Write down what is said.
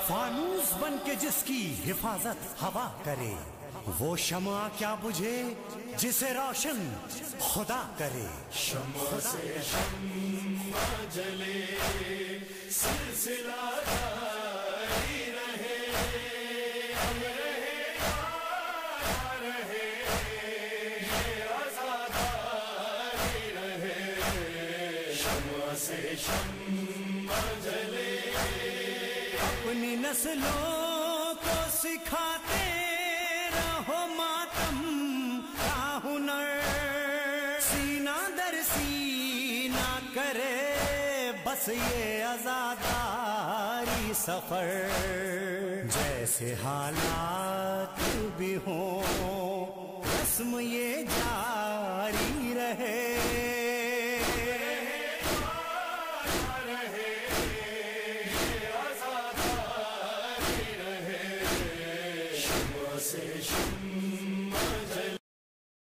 فانوس بن کے جس کی حفاظت ہوا کرے، وہ شمع کیا بجھے جسے روشن خدا کرے۔ شمع سے شمع جلے، سلسلہ جاری رہے، ہم رہے یا رہے، یہ آزاداری رہے۔ شمع سے شمع جلے، اپنی نسلوں کو سکھاتے رہو ماتم کا ہنر، سینہ در سینہ کرے بس یہ عزاداری سفر۔ جیسے حالات بھی ہوں رسم یہ جاری رہے، سے شمع